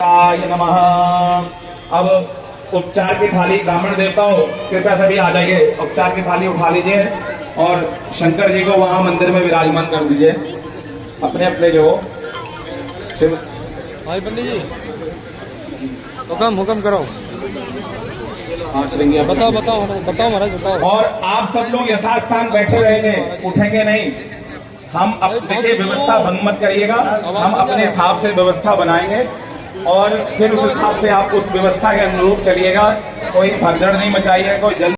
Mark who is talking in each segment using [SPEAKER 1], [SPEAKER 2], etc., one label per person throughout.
[SPEAKER 1] नमः। अब उपचार की थाली ब्राह्मण देवताओं कृपया सभी आ जाइए, उपचार की थाली उठा लीजिए और शंकर जी को वहां मंदिर में विराजमान कर दीजिए अपने अपने जो शिव।
[SPEAKER 2] भाई पंडित जी हुक्म करो। बताओ बताओ बताओ महाराज बताओ।
[SPEAKER 1] और आप सब लोग यथास्थान बैठे रहेंगे, उठेंगे नहीं। हम देखिए व्यवस्था भंग मत करिएगा, हम अपने हिसाब से व्यवस्था बनाएंगे और फिर उस हिसाब से आप उस व्यवस्था के अनुरूप चलिएगा। कोई भगदड़ नहीं मचाइएगा, कोई जल्दी।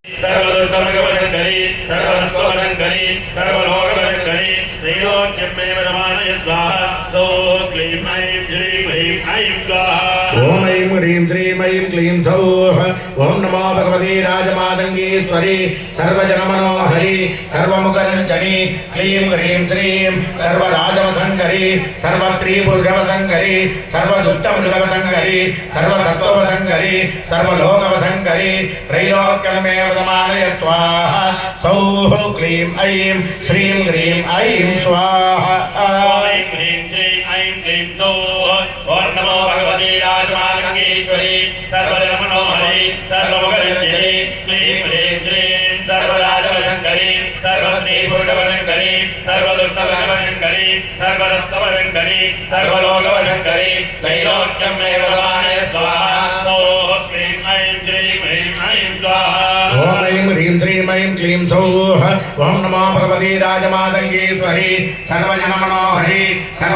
[SPEAKER 3] ओम ऐं ह्रीं श्रीं ऐं क्लीं सौः। ओम नमो भगवती राजमातंगीश्वरी सर्वजनमनोहरी सर्वमुखरंजनी क्लीं ह्रीं श्रीं सर्वराजवसंकरी सर्वस्त्रीपुरुषवसंकरी सर्वदुष्टमृगवसंकरी सर्वसत्त्ववसंकरी सर्वलोकवसंकरी त्रैलोक्यमेव समानय स्वाहा। सौः क्लीं ऐं श्रीं ह्रीं ऐं स्वाहा। ऐं ह्रीं श्रीं ऐं क्लीं सौः। ओम नमो भगवती राजमातंगीश्वरी सर्वजनमनोहरी सर्वमुखरंजनी क्लीं ह्रीं श्रीं सर्वराजवसंकरी सर्वस्त्रीपुरुषवसंकरी सर्वदुष्टमृगवसंकरी सर्वसत्त्ववसंकरी सर्वलोकवसंकरी त्रैलोक्यमेव समानय स्वाहा। ओम क्लीं ऐं श्रीं ह्रीं ऐं स्वाहा। ओम ऐं ह्रीं श्रीं ऐं क्लीं सौः। ओम नमो भगवती राजमातंगीश्वरी सर्वजनमनोहरी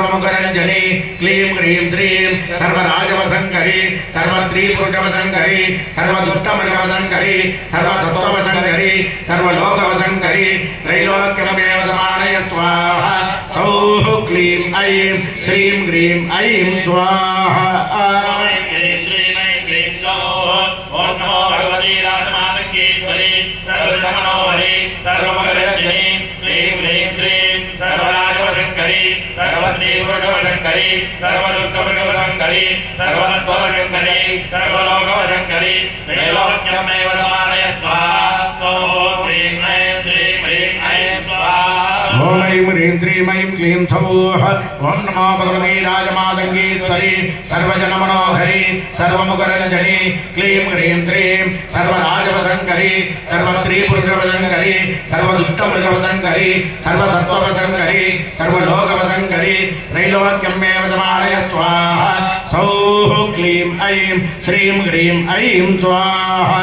[SPEAKER 3] सर्वमुखरंजनी क्लीं ह्रीं श्रीं सर्वराजवसंकरी सर्वस्त्रीपुरुषवसंकरी सर्वदुष्टमृगवसंकरी सर्वसत्त्ववसंकरी सर्वलोकवसंकरी त्रैलोक्यमेव समानय स्वाहा। सौः क्लीं ऐं श्रीं ह्रीं ऐं स्वाहा। ऐं ह्रीं श्रीं ऐं क्लीं सौः। ओम नमो भगवती राजमातंगीश्वरी सर्वजनमनोहरी सर्वमुखरंजनी क्लीं ह्रीं श्रीं सर्वराजवसंकरी सर्वस्त्रीपुरुषवसंकरी सर्वदुष्टमृगवसंकरी सर्वसत्त्ववसंकरी सर्वलोकवसंकरी त्रैलोक्यमेव समानय स्वाहा। ओम क्लीं ऐं श्रीं ह्रीं ऐं स्वाहा। ओम ऐं ह्रीं श्रीं ऐं क्लीं सौः। ओम नमो भगवती राजमातंगीश्वरी सर्वजनमनोहरी सर्वमुखरंजनी क्लीं ह्रीं श्रीं सर्वराजवसंकरी सर्वस्त्रीपुरुषवसंकरी सर्वदुष्टमृगवसंकरी सर्वसत्त्ववसंकरी सर्वलोकवसंकरी त्रैलोक्यमेव समानय स्वाहा। सौः क्लीं ऐं श्रीं ह्रीं ऐं स्वाहा। ऐं ह्रीं श्रीं ऐं क्लीं सौः। ओम नमो भगवती राजमातंगीश्वरी सर्वजनमनोहरी सर्वमुखरंजनी क्लीं ह्रीं श्रीं सर्वराजवसंकरी सर्वस्त्रीपुरुषवसंकरी सर्वदुष्टमृगवसंकरी सर्वसत्त्ववसंकरी सर्वलोकवसंकरी त्रैलोक्यमेव समानय स्वाहा। ओम क्लीं ऐं श्रीं ह्रीं ऐं स्वाहा।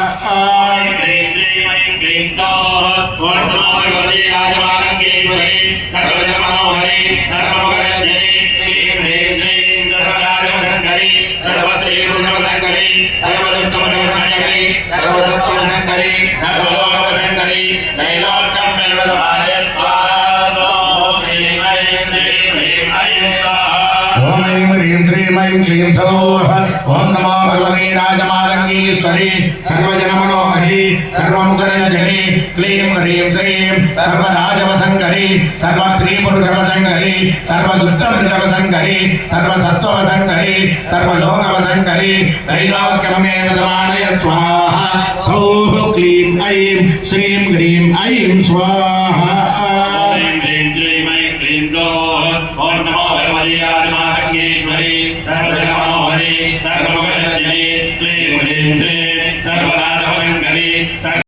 [SPEAKER 3] ओम ऐं ह्रीं श्रीं ऐं क्लीं सौः। ओम नमो भगवती राजमातंगीश्वरी सर्वजनमनोहरी सर्वमुखरंजनी क्लीं ह्रीं श्रीं सर्वराजवसंकरी सर्वस्त्रीपुरुषवसंकरी सर्वदुष्टमृगवसंकरी सर्वसत्त्ववसंकरी सर्वलोकवसंकरी त्रैलोक्यमेव समानय स्वाहा। सौः क्लीं ऐं श्रीं ह्रीं ऐं स्वाहा। ऐं ह्रीं श्रीं ऐं क्लीं सौः। ओम नमो भगवती राजमातंगीश्वरी सर्वजनमनोहरी सर्वमुखरंजनी क्लीं ह्रीं श्रीं सर्वराजवसंकरी